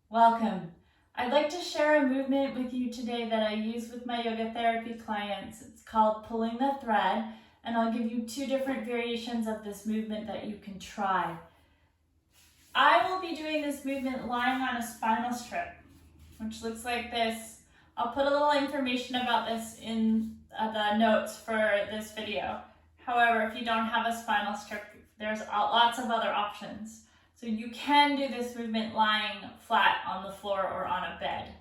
Welcome. I'd like to share a movement with you today that I use with my yoga therapy clients. It's called pulling the thread, and I'll give you two different variations of this movement that you can try. I will be doing this movement lying on a spinal strip, which looks like this. I'll put a little information about this in the notes for this video. However, if you don't have a spinal strip, there's lots of other options. So you can do this movement lying flat on the floor or on a bed.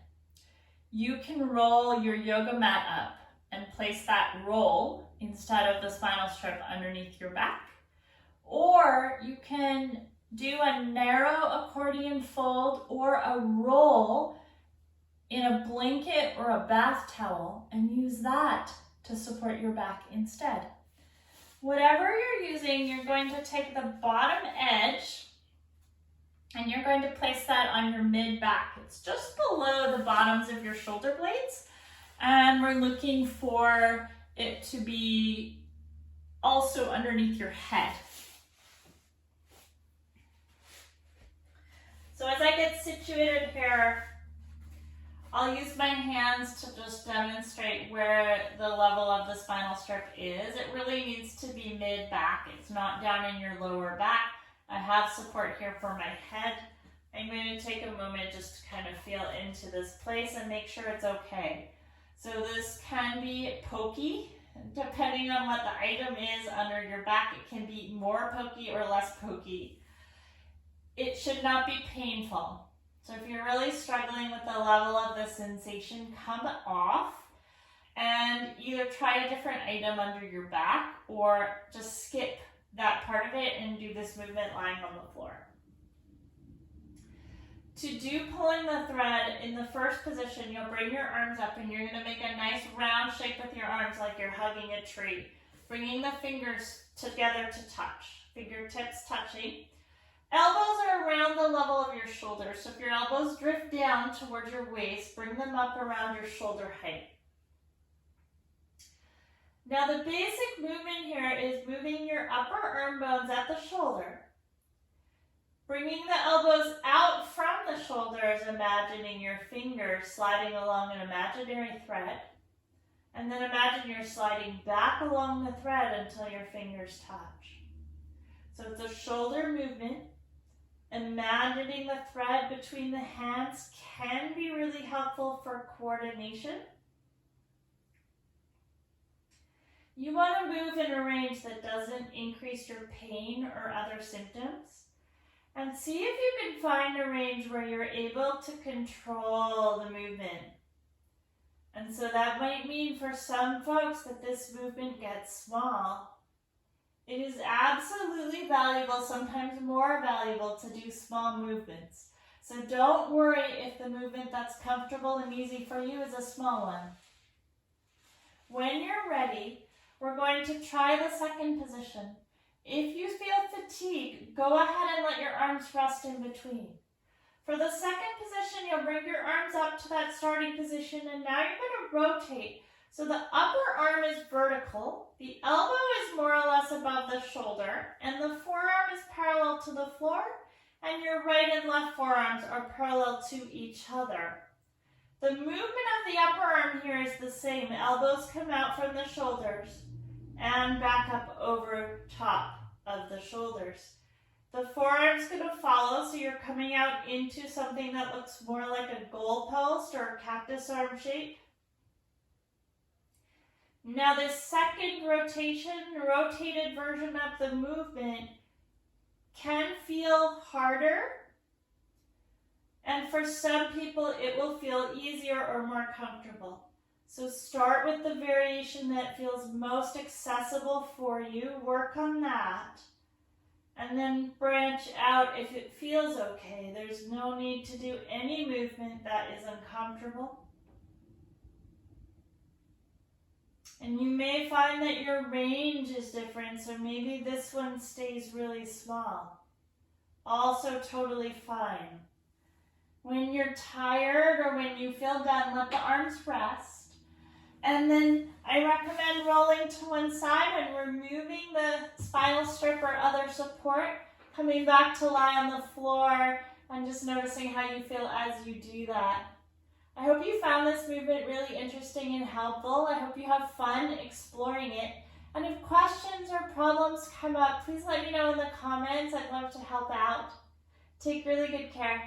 You can roll your yoga mat up and place that roll instead of the spinal strip underneath your back. Or you can do a narrow accordion fold or a roll in a blanket or a bath towel and use that to support your back instead. Whatever you're using, you're going to take the bottom edge and you're going to place that on your mid-back. It's just below the bottoms of your shoulder blades. And we're looking for it to be also underneath your head. So as I get situated here, I'll use my hands to just demonstrate where the level of the spinal strip is. It really needs to be mid-back. It's not down in your lower back. I have support here for my head. I'm going to take a moment just to kind of feel into this place and make sure it's okay. So this can be pokey, depending on what the item is under your back. It can be more pokey or less pokey. It should not be painful. So if you're really struggling with the level of the sensation, come off and either try a different item under your back or just skip that part of it and do this movement lying on the floor. To do pulling the thread, in the first position, you'll bring your arms up and you're going to make a nice round shape with your arms like you're hugging a tree. Bringing the fingers together to touch, fingertips touching. Elbows are around the level of your shoulders, so if your elbows drift down towards your waist, bring them up around your shoulder height. Now the basic movement here is moving your upper arm bones at the shoulder, bringing the elbows out from the shoulders, imagining your fingers sliding along an imaginary thread, and then imagine you're sliding back along the thread until your fingers touch. So it's a shoulder movement. Imagining the thread between the hands can be really helpful for coordination. You want to move in a range that doesn't increase your pain or other symptoms. And see if you can find a range where you're able to control the movement. And so that might mean for some folks that this movement gets small. It is absolutely valuable, sometimes more valuable, to do small movements. So don't worry if the movement that's comfortable and easy for you is a small one. When you're ready, we're going to try the second position. If you feel fatigue, go ahead and let your arms rest in between. For the second position, you'll bring your arms up to that starting position, and now you're going to rotate. So the upper arm is vertical, the elbow is more or less above the shoulder, and the forearm is parallel to the floor, and your right and left forearms are parallel to each other. The movement of the upper arm here is the same. Elbows come out from the shoulders and back up over top of the shoulders. The forearm's going to follow, so you're coming out into something that looks more like a goalpost or a cactus arm shape. Now this second rotation, rotated version of the movement can feel harder. And for some people, it will feel easier or more comfortable. So start with the variation that feels most accessible for you. Work on that. And then branch out if it feels okay. There's no need to do any movement that is uncomfortable. And you may find that your range is different, so maybe this one stays really small. Also totally fine. When you're tired or when you feel done, let the arms rest. And then I recommend rolling to one side and removing the spinal strip or other support, coming back to lie on the floor, and just noticing how you feel as you do that. I hope you found this movement really interesting and helpful. I hope you have fun exploring it. And if questions or problems come up, please let me know in the comments. I'd love to help out. Take really good care.